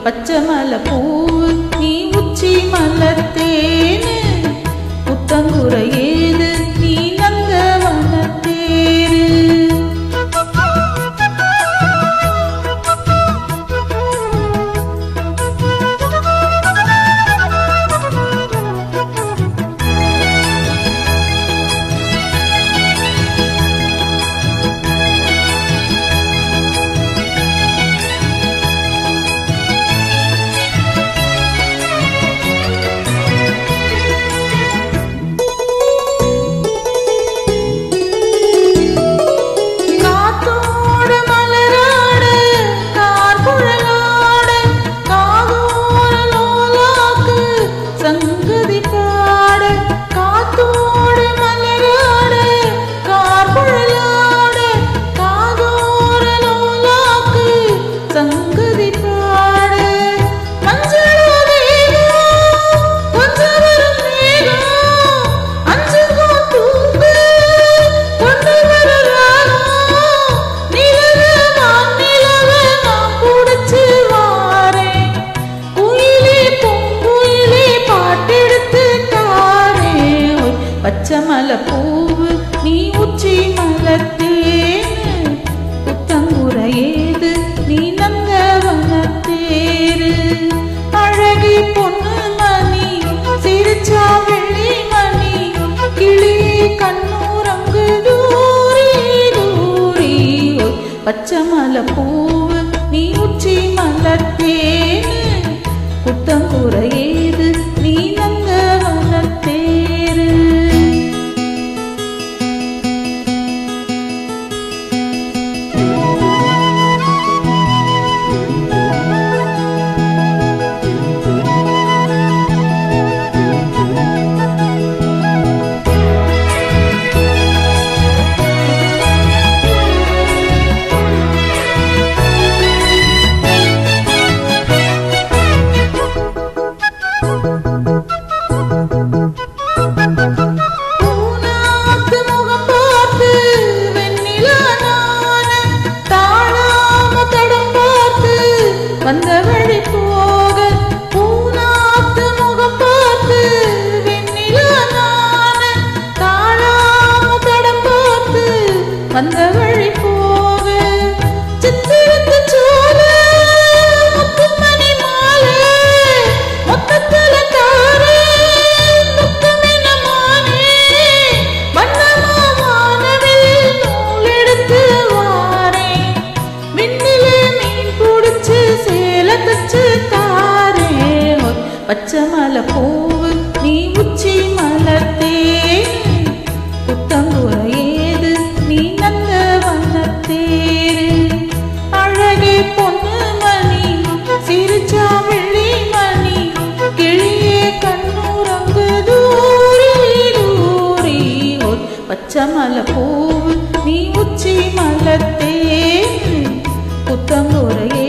பச்சை மலை பூவு நீ உச்சி மலர்த்தேனு புத்தங்குறை ஏது நீ நந்தவனத்தேரு பச்சை மலை பூவு நீ உச்சி மலர்த்தேனு புத்தங்குறை ஏது நீ நந்தவனத்தேரு அழகி பொண்ணு மணி சிரிச்சா வெள்ளி மணி கிளி கண்ணூரங்கு தூரி தூரி பச்சை மலை பூவு நீ உச்சி மலர்த்தேனு புத்தங்குறை ஏது நீ நந்தவனத்தேரு வந்த வழி போக பூநாத்து முகம் பார்த்து வெண்ணிலான தாழாம தடம் பார்த்து வந்த வழி போக சித்திரத்து சோல முத்துமணி மாலை மொத்தத்துல தாரே முத்தமின மானே வண்ணமா வானவில் நூலெடுத்து வாரே விண்ணிலே மீன் பிடிச்சு தச்சு தாரே பச்சை மலை பூவு நீ உச்சி மலர்த்தேனு புத்தங்குறை ஏது நீ நந்தவனத்தேரு அழகே பொண்ணு மணி சிரிச்சா வெள்ளி மணி கிளியே கண்ணூரங்கு தூரி தூரி பச்சை மலை பூவு நீ உச்சி மலர்த்தேனு புத்தங்குறை